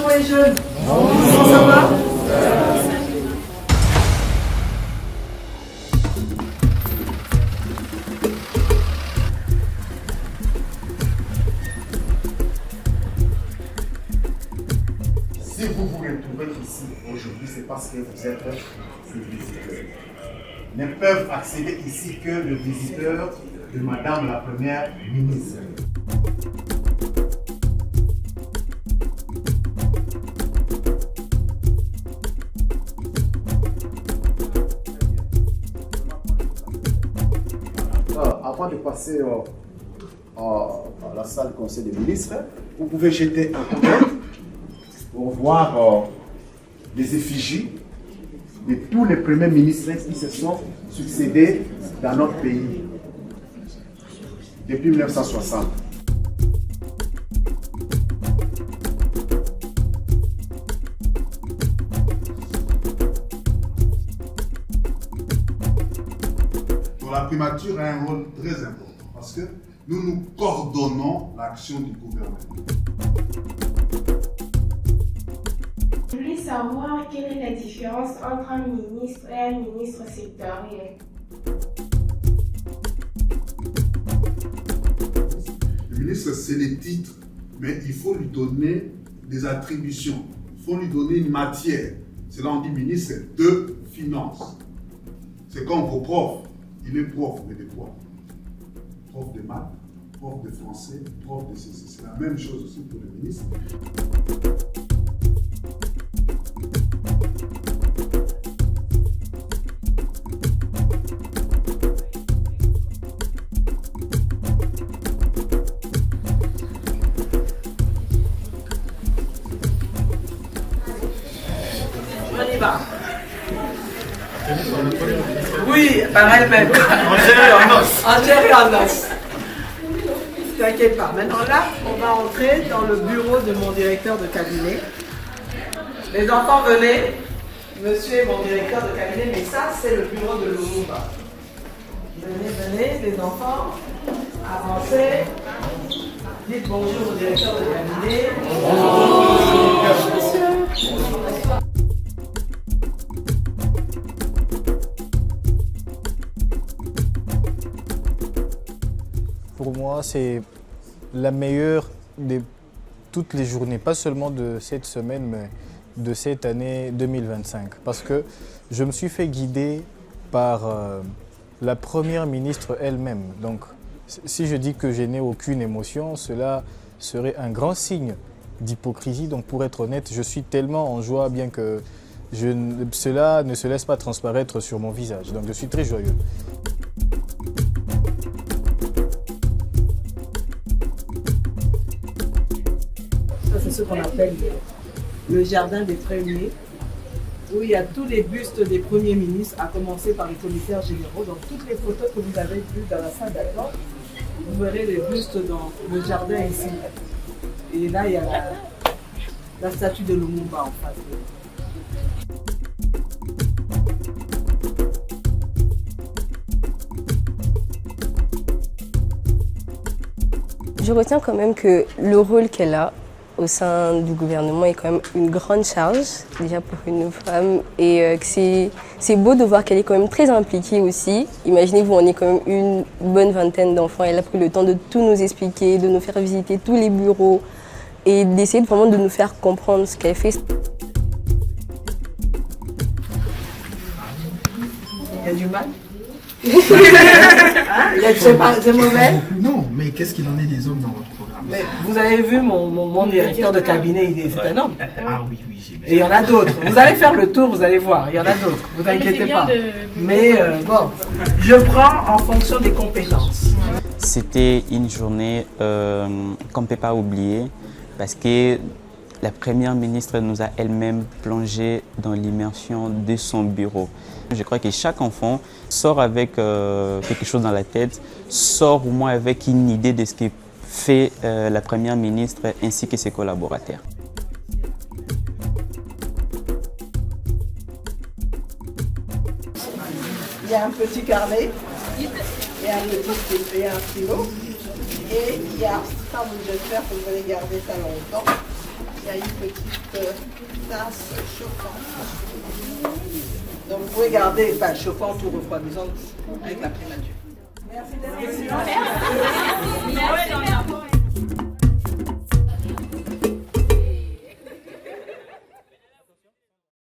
Bonjour les jeunes. Bonjour. Ça va? Si vous vous retrouvez ici aujourd'hui, c'est parce que vous êtes le visiteur. Ne peuvent accéder ici que le visiteur de Madame la Première ministre. Avant de passer à la salle du Conseil des ministres, vous pouvez jeter un coup d'œil pour voir les effigies de tous les premiers ministres qui se sont succédés dans notre pays depuis 1960. La primature a un rôle très important parce que nous coordonnons l'action du gouvernement. Je voulais savoir quelle est la différence entre un ministre et un ministre sectoriel. Le ministre, c'est les titres, mais il faut lui donner des attributions. Il faut lui donner une matière. C'est là on dit ministre de finances. C'est comme vos profs. Il est prof, mais de quoi? Prof de maths, prof de français, prof de ceci. C'est la même chose aussi pour le ministre. On y va. Oui, par elle-même. En chair et en os. T'inquiète pas. Maintenant là, on va entrer dans le bureau de mon directeur de cabinet. Les enfants, venez. Monsieur est mon directeur de cabinet, mais ça, c'est le bureau de Lumumba. Venez, les enfants. Avancez. Dites bonjour au directeur de cabinet. Bonjour, monsieur. Pour moi, c'est la meilleure de toutes les journées, pas seulement de cette semaine, mais de cette année 2025. Parce que je me suis fait guider par la Première ministre elle-même. Donc, si je dis que je n'ai aucune émotion, cela serait un grand signe d'hypocrisie. Donc, pour être honnête, je suis tellement en joie, bien que cela ne se laisse pas transparaître sur mon visage. Donc, je suis très joyeux. C'est ce qu'on appelle le jardin des premiers, où il y a tous les bustes des premiers ministres, à commencer par les commissaires généraux. Donc toutes les photos que vous avez vues dans la salle d'attente, vous verrez les bustes dans le jardin ici. Et là, il y a la statue de Lumumba en face. Je retiens quand même que le rôle qu'elle a au sein du gouvernement est quand même une grande charge, déjà pour une femme, et que c'est beau de voir qu'elle est quand même très impliquée aussi. Imaginez-vous, on est quand même une bonne vingtaine d'enfants, elle a pris le temps de tout nous expliquer, de nous faire visiter tous les bureaux et d'essayer vraiment de nous faire comprendre ce qu'elle fait. Il y a du mal. C'est mauvais. Non, mais qu'est-ce qu'il en est des hommes dans votre programme? Mais vous avez vu mon directeur de cabinet, c'est un homme. Ah oui, j'ai Et il y en a d'autres. Vous allez faire le tour, vous allez voir. Il y en a d'autres. Vous inquiétez pas. Mais bon, je prends en fonction des compétences. C'était une journée qu'on ne peut pas oublier parce que la Première ministre nous a elle-même plongé dans l'immersion de son bureau. Je crois que chaque enfant sort avec quelque chose dans la tête, sort au moins avec une idée de ce que fait la Première ministre ainsi que ses collaborateurs. Il y a un petit carnet, il y a un stylo, et il y a ça, j'espère que vous allez garder ça longtemps. il y a une petite tasse chauffante. Donc vous pouvez garder, enfin chauffante ou refroidissante avec la primature. Merci.